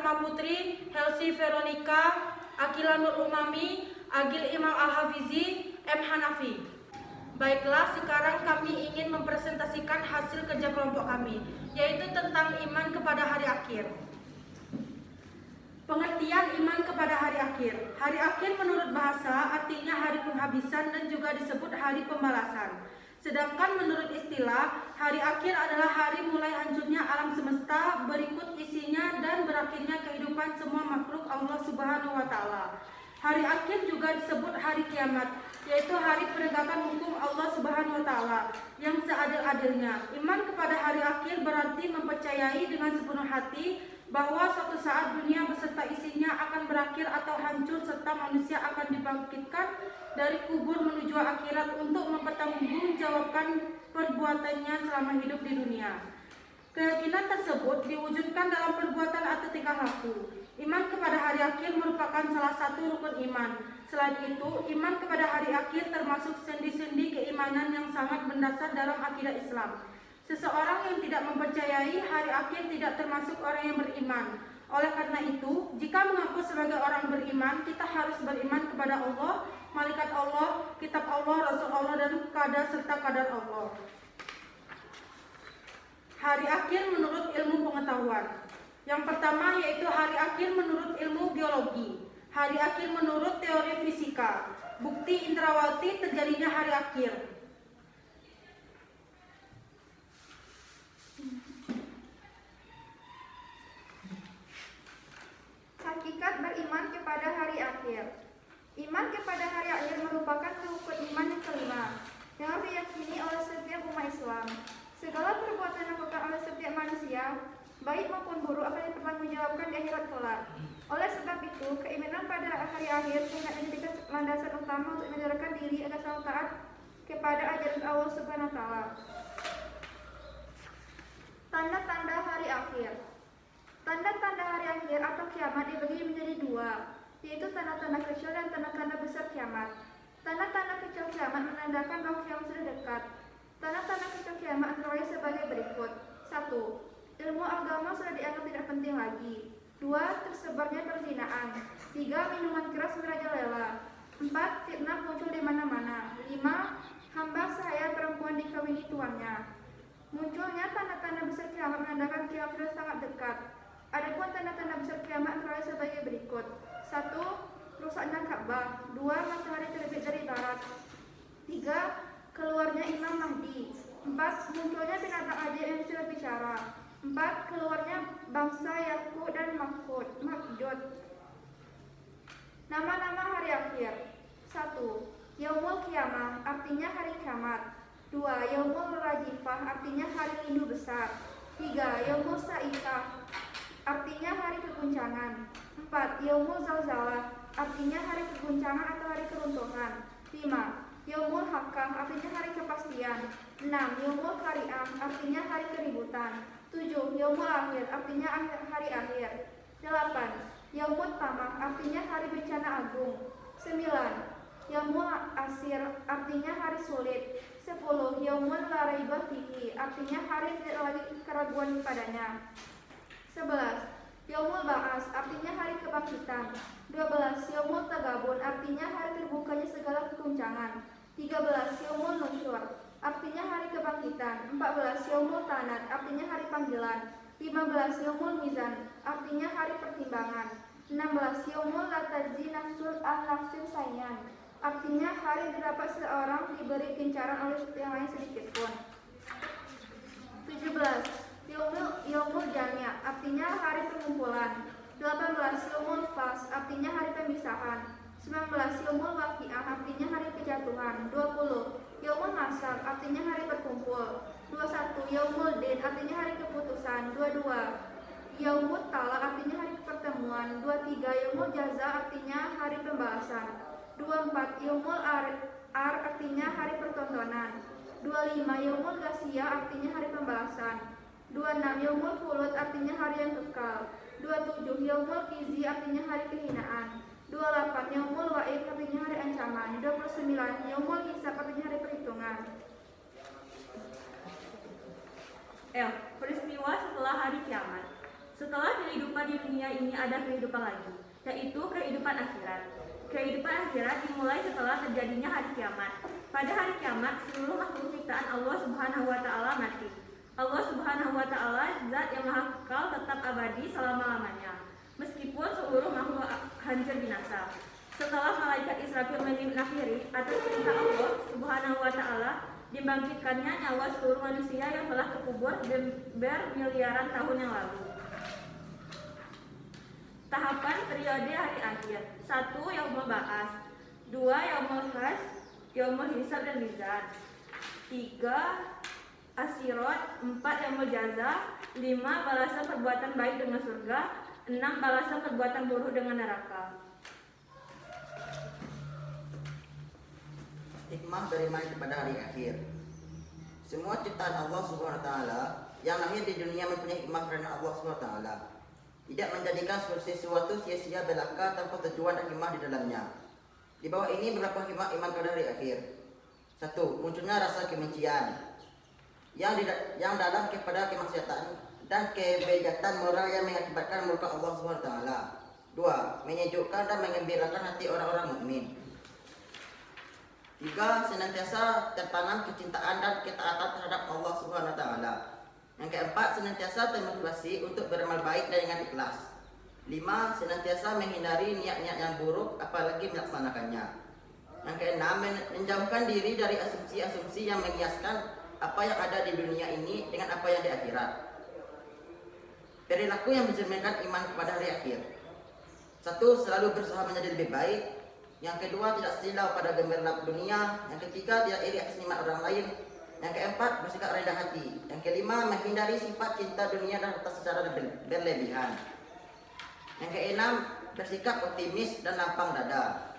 Rahma Putri, Helsi Veronica, Akila Nur Umami, Agil Imam Al-Hafizi, M. Hanafi. Baiklah, sekarang kami ingin mempresentasikan hasil kerja kelompok kami, yaitu tentang iman kepada hari akhir. Pengertian iman kepada hari akhir. Hari akhir menurut bahasa artinya hari penghabisan dan juga disebut hari pembalasan. Sedangkan menurut istilah, hari akhir adalah hari mulai hancurnya alam semesta, berikut isinya dan berakhirnya kehidupan semua makhluk Allah Subhanahu wa Ta'ala. Hari akhir juga disebut hari kiamat, yaitu hari penegakan hukum Allah Subhanahu wa Ta'ala yang seadil-adilnya. Iman kepada hari akhir berarti mempercayai dengan sepenuh hati bahwa suatu saat dunia beserta isinya akan berakhir atau hancur serta manusia akan dibangkitkan dari kubur menuju akhirat untuk mempertanggungjawabkan perbuatannya selama hidup di dunia. Keyakinan tersebut diwujudkan dalam perbuatan atau tingkah laku. Iman kepada hari akhir merupakan salah satu rukun iman. Selain itu, iman kepada hari akhir termasuk sendi-sendi keimanan yang sangat mendasar dalam akidah Islam. Seseorang yang tidak mempercayai hari akhir tidak termasuk orang yang beriman. Oleh karena itu, jika mengaku sebagai orang beriman, kita harus beriman kepada Allah, malaikat Allah, kitab Allah, Rasul Allah, dan qada serta qadar Allah. Hari akhir menurut ilmu pengetahuan. Yang pertama yaitu hari akhir menurut ilmu biologi. Hari akhir menurut teori fisika. Bukti indrawati terjadinya hari akhir. Hakikat beriman kepada hari akhir. Iman kepada hari akhir merupakan rukun iman yang kelima yang diyakini oleh setiap umat Islam. Segala perbuatan yang dilakukan oleh setiap manusia, baik maupun buruk, akan dipertanggungjawabkan di akhirat kelak. Oleh sebab itu, keimanan pada hari akhir sangat menjadikan landasan utama untuk menjalankan diri agar selalu taat kepada ajaran Allah Subhanahu wa Ta'ala. Tanda-tanda hari akhir. Tanda-tanda hari akhir atau kiamat dibagi menjadi dua, yaitu tanda-tanda kecil dan tanda-tanda besar kiamat. Tanda-tanda kecil kiamat menandakan bahwa kiamat sudah dekat. Tanda-tanda kecil kiamat antara lain sebagai berikut. 1. Ilmu agama sudah dianggap tidak penting lagi. 2. Tersebarnya perzinaan. 3. Minuman keras merajalela. 4. Fitnah muncul di mana-mana. 5. Hamba sahaya perempuan dikawini tuannya. Munculnya tanda-tanda besar kiamat menandakan kiamat sudah sangat dekat. Adapun tanda-tanda besar kiamat antara lain sebagai berikut. 1. Rusaknya Ka'bah. 2. Matahari terbit dari barat. 3. Keluarnya Imam Mahdi. 4. Munculnya binatang ajaib yang bisa berbicara. 4. Keluarnya bangsa Yakut dan Makjud. Nama-nama hari akhir. 1. Yaumul Qiyamah, artinya hari kiamat. 2. Yaumul Rajifah, artinya hari rindu besar. 3. Yaumul Sa'ikah, artinya hari keguncangan. 4. Yaumul Zalzalah, artinya hari keguncangan atau hari keruntuhan. 5. Yaumul Haqqah, artinya hari kepastian. 6. Yaumul Qari'ah, artinya hari keributan. 7. Yaumul Akhir, artinya hari akhir. 8. Yaumul Tamah, artinya hari bencana agung. 9. Yaumul Asir, artinya hari sulit. 10. Yaumul La Raiba Fihi, artinya hari tidak lagi keraguan padanya. 11. Yaumul Ba'as, artinya hari kebangkitan. 12. Yaumul Tagabun, artinya hari terbukanya segala keguncangan. 13. Yaumul Nusyur, artinya hari kebangkitan. 14. Yaumul Tanad, artinya hari panggilan. 15. Yaumul Mizan, artinya hari pertimbangan. 16. Yaumul La Tajzi Nafsul An Nafsin Sayyan, artinya hari didapat seorang diberi kincaran oleh yang lain sedikit pun. 17. Yaumul Jami', artinya hari pengumpulan. 18. Yaumul Fas, artinya hari pemisahan. 19. Yaumul Waqi'ah, artinya hari kejatuhan. 20. Yaumul Nasar, artinya hari berkumpul. 21. Yaumul Din, artinya hari keputusan. 22. Yaumul Tala, artinya hari pertemuan. 23. Yaumul Jaza, artinya hari pembalasan. 24. Yaumul Ar, artinya hari pertontonan. 25. Yaumul Gasiyah, artinya hari pembalasan. 26. Yaumul Khulud, artinya hari yang kekal. 27. Yaumul Khizi, artinya hari kehinaan. 28. Yaumul Wa'id, artinya hari ancaman. 29. Yaumul Hisab, artinya hari perhitungan. Peristiwa setelah hari kiamat. Setelah kehidupan di dunia ini ada kehidupan lagi, yaitu kehidupan akhirat. Kehidupan akhirat dimulai setelah terjadinya hari kiamat. Pada hari kiamat, seluruh makhluk ciptaan Allah Subhanahu wa taala mati. Allah Subhanahu wa taala zat yang maha kekal tetap abadi selama-lamanya, meskipun seluruh makhluk hancur binasa. Setelah malaikat Israfil menafiri atas perintah Allah Subhanahu wa taala, dibangkitkannya nyawa seluruh manusia yang telah terkubur bermiliaran tahun yang lalu. Tahapan periode hari akhir: 1. Yaumul Ba'ats, 2. Yaumul Has, Yaumul Hisab dan Mizan, 3. Asyirat, 4. Yaumul Jaza, 5. Balasan perbuatan baik dengan surga, 6. Balasan perbuatan buruk dengan neraka. Hikmah beriman kepada hari akhir. Semua ciptaan Allah Subhanahu wa taala yang lahir di dunia mempunyai hikmah karena Allah Subhanahu wa taala. Tidak menjadikan sesuatu sia-sia belaka tanpa tujuan dan hikmah di dalamnya. Di bawah ini beberapa hikmah iman pada hari akhir. 1. Munculnya rasa kebencian yang dalam kepada kemaksiatan dan kebejatan moral yang mengakibatkan murka Allah Subhanahu wa taala. 2. Menyejukkan dan menggembirakan hati orang-orang mukmin. 3. Senantiasa tertanam kecintaan dan ketaatan terhadap Allah Subhanahu wa taala. Yang keempat, senantiasa termotivasi untuk beramal baik dan dengan ikhlas. 5. Senantiasa menghindari niat-niat yang buruk apalagi melaksanakannya. Yang keenam, menjauhkan diri dari asumsi-asumsi yang menghiaskan apa yang ada di dunia ini dengan apa yang di akhirat. Perilaku yang mencerminkan iman kepada hari akhir. 1. Selalu berusaha menjadi lebih baik. Yang kedua, tidak silau pada gemilang dunia. Yang ketiga, tidak iri atas nikmat orang lain. Yang keempat, bersikap rendah hati. Yang kelima, menghindari sifat cinta dunia dan harta secara berlebihan. Yang keenam, bersikap optimis dan lapang dada.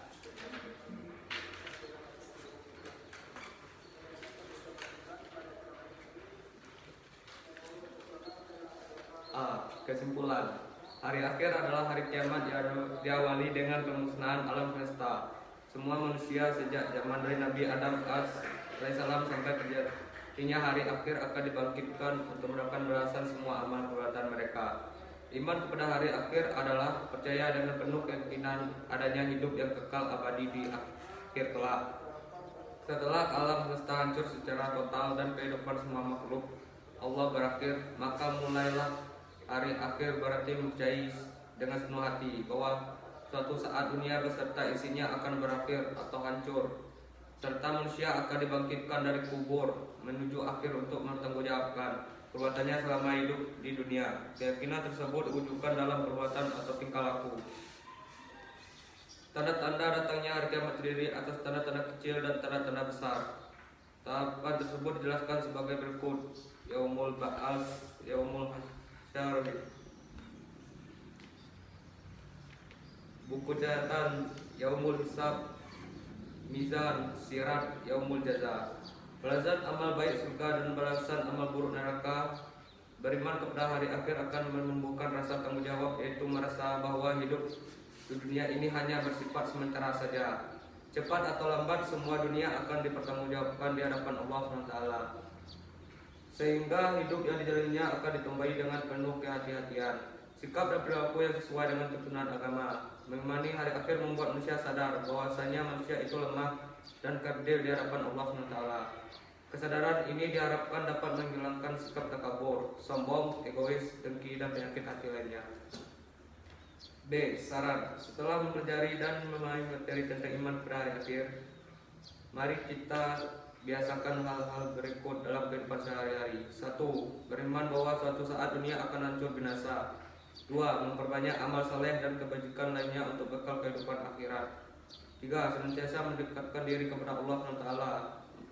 Kesimpulan. Hari akhir adalah hari kiamat yang diawali dengan pemusnahan alam semesta. Semua manusia sejak zaman dari Nabi Adam alaihissalam sampai terjadinya hari akhir akan dibangkitkan untuk mendapatkan balasan semua amal perbuatan mereka. Iman kepada hari akhir adalah percaya dengan penuh keyakinan adanya hidup yang kekal abadi di akhir kelak. Setelah alam semesta hancur secara total dan kehidupan semua makhluk Allah berakhir, maka mulailah hari akhir, berarti mempercayai dengan sepenuh hati bahwa suatu saat dunia beserta isinya akan berakhir atau hancur, serta manusia akan dibangkitkan dari kubur menuju akhir untuk mempertanggungjawabkan perbuatannya selama hidup di dunia. Keyakinan tersebut diwujudkan dalam perbuatan atau tingkah laku. Tanda-tanda datangnya hari kiamat terdiri atas tanda-tanda kecil dan tanda-tanda besar. Tahapan tersebut dijelaskan sebagai berikut: Yaumul Ba'ats, Yaumul Hasyar, buku catatan, Yaumul Hisab, Mizan, Sirat, Yaumul Jaza. Balasan amal baik surga dan balasan amal buruk neraka. Beriman kepada hari akhir akan menumbuhkan rasa tanggung jawab, yaitu merasa bahwa hidup di dunia ini hanya bersifat sementara saja. Cepat atau lambat semua dunia akan dipertanggungjawabkan di hadapan Allah SWT. Sehingga hidup yang dijalaninya akan ditumbahi dengan penuh kehati-hatian. Sikap dan perilaku yang sesuai dengan tuntunan agama. Mengimani hari akhir membuat manusia sadar bahwasanya manusia itu lemah dan kerdil di hadapan Allah SWT. Kesadaran ini diharapkan dapat menghilangkan sikap takabur, sombong, egois, dengki, dan penyakit hati lainnya. B. Saran. Setelah mempelajari dan memahami materi tentang iman pada hari akhir, mari kita biasakan hal-hal berikut dalam kehidupan sehari-hari. 1. Beriman bahwa suatu saat dunia akan hancur binasa. 2. Memperbanyak amal saleh dan kebajikan lainnya untuk bekal kehidupan akhirat. 3. Senantiasa mendekatkan diri kepada Allah SWT.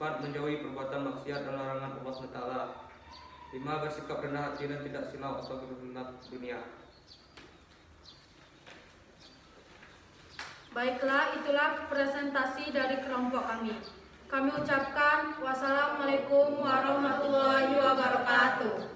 4. Menjauhi perbuatan maksiat dan larangan Allah SWT. 5. Bersikap rendah hati dan tidak silau atau berminat dunia. Baiklah, itulah presentasi dari kelompok kami. Kami ucapkan wassalamualaikum warahmatullahi wabarakatuh.